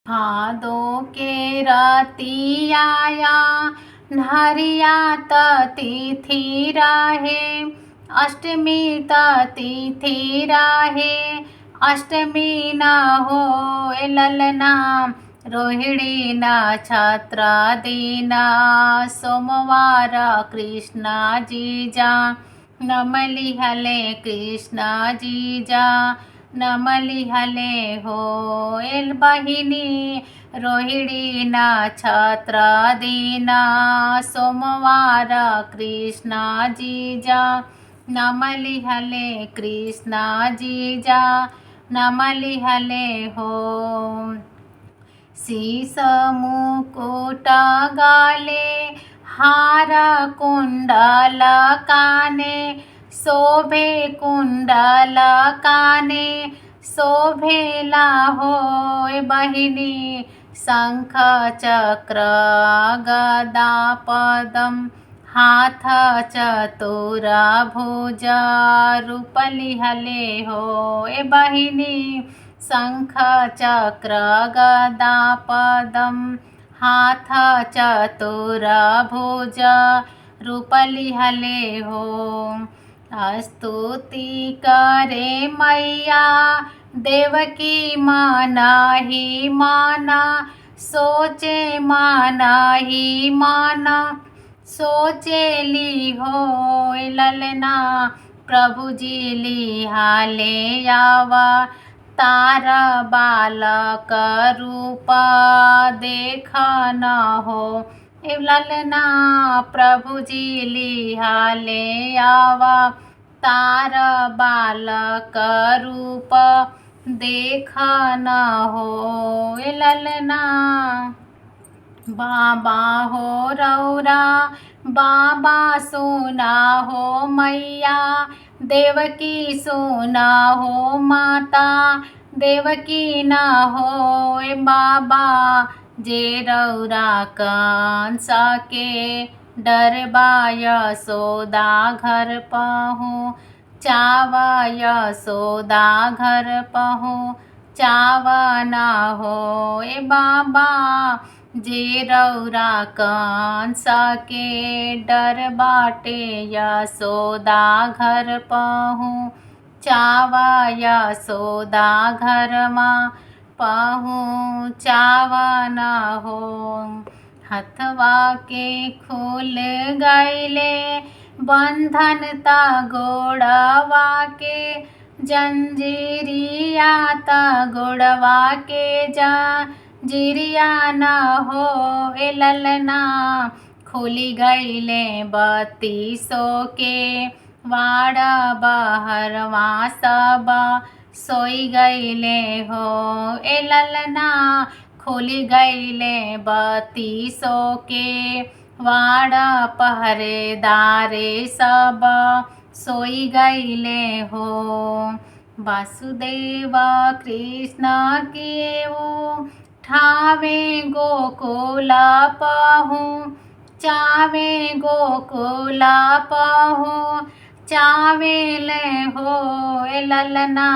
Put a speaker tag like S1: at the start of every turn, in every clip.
S1: भादों के रतियाया न्हरिया तिथि रहे, अष्टमी तिथि रहे। अष्टमी न हो ललना रोहिणी नक्षत्र दीना, सोमवार कृष्ण जीजा नमली हले कृष्ण जीजा नमली हले हो एल बहिनी रोहिणी नक्षत्र दीना, सोमवार कृष्ण जीजा नमली हले कृष्ण जीजा नमली हले हो। शीश मुकुट गाले हार कुंडल काने, शोभे कुंडल काने शोभेला हो बहिनी, शंख चक्र गदा पदम हाथ चतुर भुज रूपली हले हो बहिनी, शंख चक्र गदा पदम हाथ चतुर भुज रूपली हले हो। स्तुति करे मैया देवकी माना ही माना, सोचे माना ही माना सोचेली हो ललना, प्रभु जी लिहाले आवा तार बालक रूप देखन हो ललना, प्रभु जी लिहाले आवा तार बालक रूप देखन हो ललना। बाबा हो रौरा बाबा सुना हो मैया, देवकी सुना हो माता देवकी न हो बाबा, जे रौरा कंस के डरबा यशोदा घर पहुँ चावा यशोदा घर पहुँ चावा न हो बाबा, जे रौरा कंस के डर बाटे यशोदा घर पहुँ चावा यशोदा घर माँ पहुँ चावा न हो। हथवा के खुल गईले बंधन ता गोड़वा के, जंजीरिया ता गोड़वा के जंजीरिया न हो ललना, खुली गईले बत्तीसों के वाड़ बहरवा सब सोई गईले हो ललना, खुली गईले बत्तीसों के वाड़ पहरेदारे सब सोई गईले हो। वासुदेव कृष्ण के ठावे गोकुल पहुँ चावे गोकुल पहुँ चावेले हो ललना,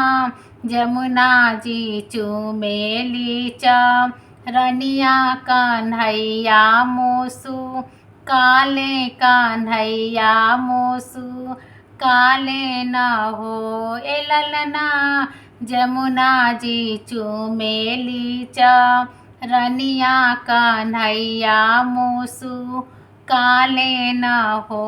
S1: जमुना जी चुमेली रनिया कन्हैया मूसू काले कन्हैया मूसू काले न हो ललना, जमुना जी चुमेली रनिया कन्हैया मूसू काले न हो।